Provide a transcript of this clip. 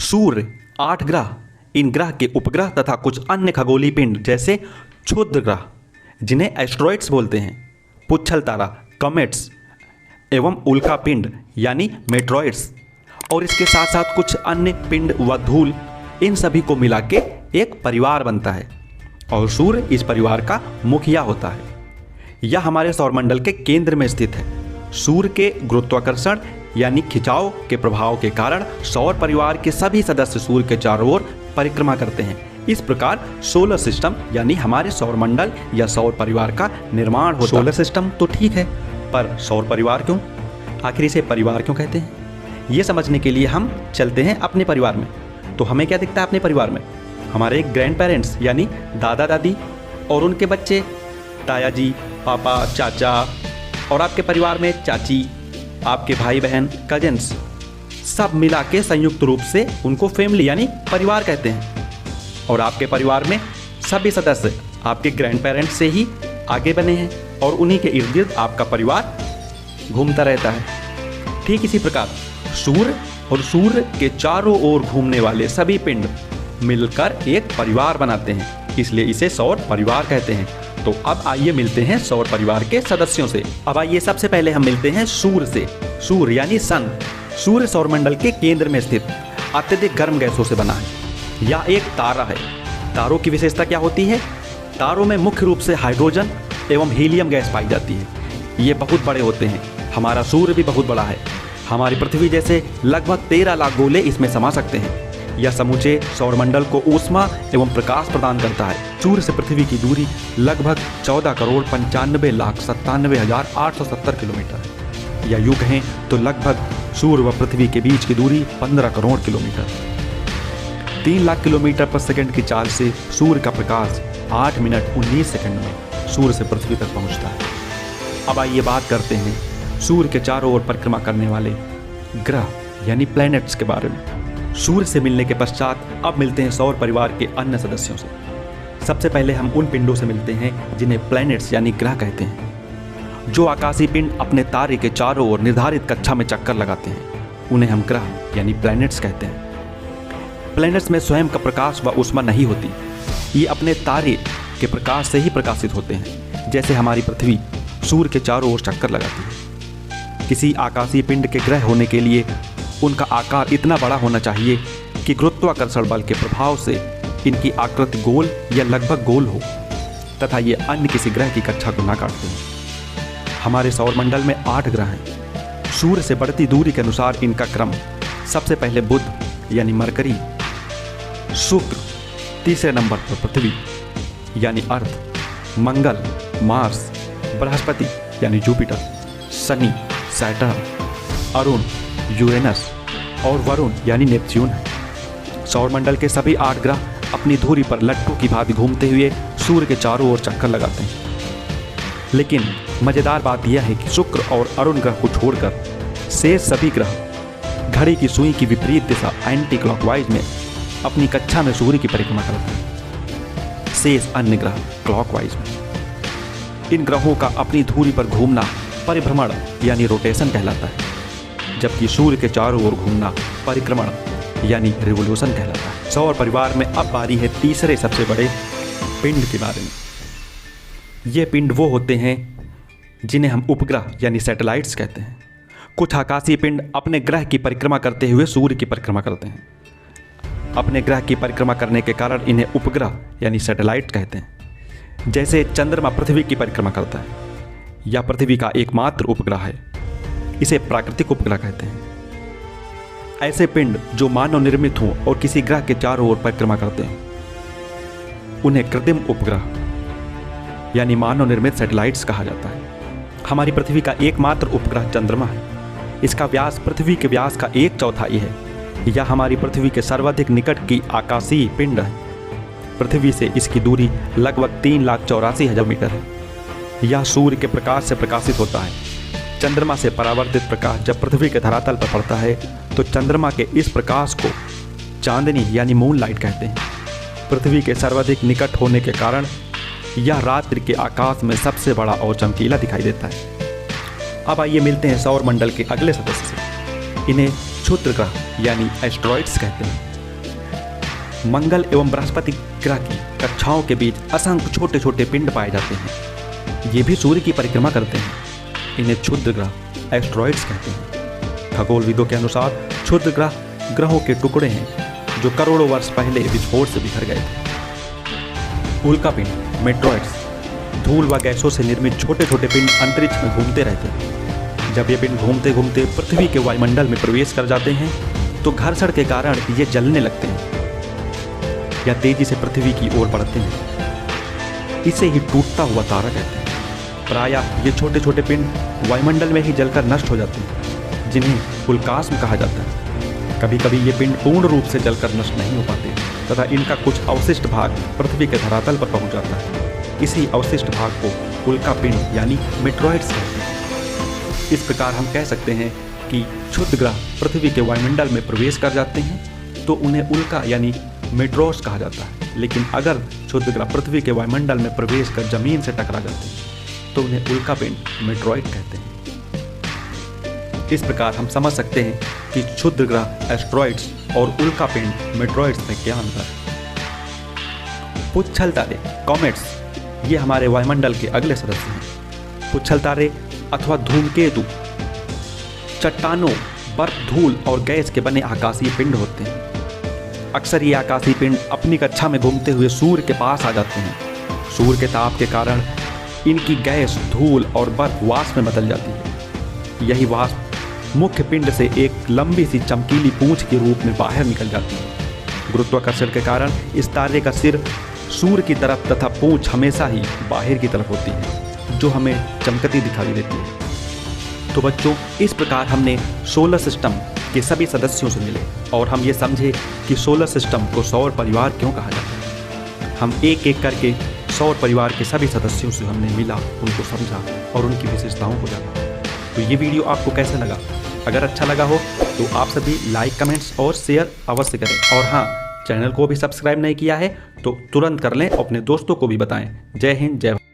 सूर्य, 8 ग्रह, इन ग्रह के उपग्रह तथा कुछ अन्य खगोलीय पिंड जैसे क्षुद्र ग्रह जिन्हें एस्ट्रॉइड्स बोलते हैं, पुच्छल तारा, कॉमेट्स एवं उल्का पिंड यानी मेट्रॉइड्स, और इसके साथ साथ कुछ अन्य पिंड व धूल, इन सभी को मिला के एक परिवार बनता है और सूर्य इस परिवार का मुखिया होता है। यह हमारे सौरमंडल के केंद्र में स्थित है। सूर्य के गुरुत्वाकर्षण यानी खिंचाव के प्रभाव के कारण सौर परिवार के सभी सदस्य सूर्य के चारों ओर परिक्रमा करते हैं। इस प्रकार सोलर सिस्टम यानी हमारे सौरमंडल या सौर परिवार का निर्माण होता है। सोलर सिस्टम तो ठीक है, पर सौर परिवार क्यों? आखिर इसे परिवार क्यों कहते हैं? ये समझने के लिए हम चलते हैं अपने परिवार में। तो हमें क्या दिखता है अपने परिवार में? हमारे ग्रैंड पेरेंट्स यानी दादा दादी और उनके बच्चे, ताया जी, पापा, चाचा, और आपके परिवार में चाची, आपके भाई बहन, कजिन्स, सब मिला के संयुक्त रूप से उनको फैमिली यानी परिवार कहते हैं। और आपके परिवार में सभी सदस्य आपके ग्रैंड पेरेंट्स से ही आगे बने हैं और उन्हीं के इर्द गिर्द आपका परिवार घूमता रहता है। ठीक इसी प्रकार सूर्य और सूर्य के चारों ओर घूमने वाले सभी पिंड मिलकर एक परिवार बनाते हैं, इसलिए इसे सौर परिवार कहते हैं। तो अब आइए मिलते हैं सौर परिवार के सदस्यों से। अब आइए सबसे पहले हम मिलते हैं सूर्य से। सूर्य यानी सन। सूर्य सौरमंडल के केंद्र में स्थित अत्यधिक गर्म गैसों से बना है। यह एक तारा है। तारों की विशेषता क्या होती है? तारों में मुख्य रूप से हाइड्रोजन एवं हीलियम गैस पाई जाती है। ये बहुत बड़े होते हैं। हमारा सूर्य भी बहुत बड़ा है। हमारी पृथ्वी जैसे लगभग 13 लाख गोले इसमें समा सकते हैं। यह समूचे सौरमंडल को ऊष्मा एवं प्रकाश प्रदान करता है। सूर्य से पृथ्वी की दूरी लगभग 14,95,97,870 किलोमीटर है। या यूं कहें तो लगभग सूर्य व पृथ्वी के बीच की दूरी 15 करोड़ किलोमीटर। 3 लाख किलोमीटर पर सेकंड की चाल से सूर्य का प्रकाश 8 मिनट 19 सेकंड में सूर्य से पृथ्वी तक पहुंचता है। अब आइए बात करते हैं सूर्य के चारों ओर परिक्रमा करने वाले ग्रह यानी प्लैनेट्स के बारे में। सूर्य से मिलने के पश्चात अब मिलते हैं सौर परिवार के अन्य सदस्यों से। सबसे पहले हम उन पिंडों से मिलते हैं जिन्हें प्लैनेट्स यानी ग्रह कहते हैं। जो आकाशीय पिंड अपने तारे के चारों ओर निर्धारित कक्षा में चक्कर लगाते हैं, उन्हें हम ग्रह यानी प्लैनेट्स कहते हैं। प्लैनेट्स में स्वयं का प्रकाश व ऊष्मा नहीं होती। ये अपने तारे के प्रकाश से ही प्रकाशित होते हैं। जैसे हमारी पृथ्वी सूर्य के चारों ओर चक्कर लगाती है। किसी आकाशीय पिंड के ग्रह होने के लिए उनका आकार इतना बड़ा होना चाहिए कि गुरुत्वाकर्षण बल के प्रभाव से इनकी आकृति गोल या लगभग गोल हो तथा ये अन्य किसी ग्रह की कक्षा को ना काटते हैं। हमारे सौरमंडल में 8 ग्रह हैं। सूर्य से बढ़ती दूरी के अनुसार इनका क्रम। सबसे पहले बुध यानी मरकरी, शुक्र, तीसरे नंबर पर पृथ्वी यानी अर्थ, मंगल, मार्स, बृहस्पति यानी Jupiter, Shani, Saturn, Arun, Uranus और वरुण यानी नेपच्यून है। सौरमंडल के सभी 8 ग्रह अपनी धुरी पर लट्टू की भांति घूमते हुए सूर्य के चारों ओर चक्कर लगाते हैं। लेकिन मज़ेदार बात यह है कि शुक्र और अरुण ग्रह को छोड़कर शेष सभी ग्रह घड़ी की सुई की विपरीत दिशा एंटी क्लॉकवाइज में अपनी कक्षा में सूर्य की परिक्रमा करते हैं। शेष अन्य ग्रह क्लॉकवाइज में। इन ग्रहों का अपनी धुरी पर घूमना परिभ्रमण यानी रोटेशन कहलाता है, जबकि सूर्य के चारों ओर घूमना परिक्रमण यानी रिवोल्यूशन कहलाता है। सौर परिवार में अब बारी है तीसरे सबसे बड़े पिंड के बारे में। ये पिंड वो होते हैं जिन्हें हम उपग्रह यानी सैटेलाइट्स कहते हैं। कुछ आकाशीय पिंड अपने ग्रह की परिक्रमा करते हुए सूर्य की परिक्रमा करते हैं। अपने ग्रह की परिक्रमा करने के कारण इन्हें उपग्रह यानी सैटेलाइट कहते हैं। जैसे चंद्रमा पृथ्वी की परिक्रमा करता है, यह पृथ्वी का एकमात्र उपग्रह है। इसे प्राकृतिक उपग्रह कहते हैं। ऐसे पिंड जो मानव निर्मित हों और किसी ग्रह के चारों ओर परिक्रमा करते हैं, उन्हें कृत्रिम उपग्रह यानी मानव निर्मित सैटेलाइट्स कहा जाता है। हमारी पृथ्वी का एकमात्र उपग्रह चंद्रमा है। इसका व्यास पृथ्वी के व्यास का 1/4 है। यह हमारी पृथ्वी के सर्वाधिक निकट की आकाशीय पिंड है। पृथ्वी से इसकी दूरी लगभग 3,84,000 मीटर है। यह सूर्य के प्रकाश से प्रकाशित होता है। चंद्रमा से परावर्तित प्रकाश जब पृथ्वी के धरातल पर पड़ता है तो चंद्रमा के इस प्रकाश को चांदनी यानी मून लाइट कहते हैं। पृथ्वी के सर्वाधिक निकट होने के कारण यह रात्रि के आकाश में सबसे बड़ा और चमकीला दिखाई देता है। अब आइए मिलते हैं सौर मंडल के अगले सदस्य से। इन्हें क्षुद्र ग्रह यानी एस्ट्रॉइड्स कहते हैं। मंगल एवं बृहस्पति ग्रह की कक्षाओं के बीच असंख्य छोटे छोटे पिंड पाए जाते हैं। ये भी सूर्य की परिक्रमा करते हैं। इन्हें क्षुद्र ग्रह एस्ट्रॉइड्स कहते हैं। खगोलविदों के अनुसार क्षुद्र ग्रह ग्रहों के टुकड़े हैं जो करोड़ों वर्ष पहले विस्फोट से बिखर गए थे। उल्कापिंड मेट्रॉइड्स धूल व गैसों से निर्मित छोटे छोटे पिंड अंतरिक्ष में घूमते रहते हैं। जब ये पिंड घूमते घूमते पृथ्वी के वायुमंडल में प्रवेश कर जाते हैं तो घर्षण के कारण ये जलने लगते हैं या तेजी से पृथ्वी की ओर बढ़ते हैं। इसे ही टूटता हुआ तारा कहते हैं। प्रायः ये छोटे छोटे पिंड वायुमंडल में ही जलकर नष्ट हो जाते हैं, जिन्हें उल्कास्म कहा जाता है। कभी कभी ये पिंड पूर्ण रूप से जलकर नष्ट नहीं हो पाते तथा इनका कुछ अवशिष्ट भाग पृथ्वी के धरातल पर पहुंच जाता है। इसी अवशिष्ट भाग को उल्कापिंड यानी मेट्रॉइड्स कहते हैं। इस प्रकार हम कह सकते हैं कि क्षुद्र ग्रह पृथ्वी के वायुमंडल में प्रवेश कर जाते हैं तो उन्हें उल्का यानी मेट्रोस कहा जाता है। लेकिन अगर क्षुद्र ग्रह पृथ्वी के वायुमंडल में प्रवेश कर जमीन से टकरा जाते हैं तो उन्हें उल्कापिंड मेट्रॉइड कहते हैं। इस प्रकार हम समझ सकते हैं कि क्षुद्र ग्रह एस्ट्रॉइड्स और उल्कापिंड मेट्रॉइड्स में क्या अंतर है। पुच्छल तारे कॉमेट्स ये हमारे वायुमंडल के अगले सदस्य हैं। पुच्छल तारे अथवा धूमकेतु चट्टानों, बर्फ, धूल और गैस के बने आकाशीय पिंड होते हैं। अक्सर ये आकाशीय पिंड अपनी कक्षा में घूमते हुए सूर्य के पास आ जाते हैं। सूर्य के ताप के कारण इनकी गैस, धूल और बर्फ वाष्प में बदल जाती है। यही वाष्प मुख्य पिंड से एक लंबी सी चमकीली पूंछ के रूप में बाहर निकल जाती है। गुरुत्वाकर्षण के कारण इस तारे का सिर सूर्य की तरफ तथा पूंछ हमेशा ही बाहर की तरफ होती है, जो हमें चमकती दिखाई देती है। तो बच्चों, इस प्रकार हमने सोलर सिस्टम के सभी सदस्यों से मिले और हम ये समझे कि सोलर सिस्टम को सौर परिवार क्यों कहा जाता है। हम एक एक करके सौर परिवार के सभी सदस्यों से हमने मिला, उनको समझा और उनकी विशेषताओं को जाना। तो ये वीडियो आपको कैसा लगा? अगर अच्छा लगा हो तो आप सभी लाइक, कमेंट्स और शेयर अवश्य करें। और हाँ, चैनल को भी सब्सक्राइब नहीं किया है तो तुरंत कर लें, अपने दोस्तों को भी बताएं। जय हिंद, जय भारत।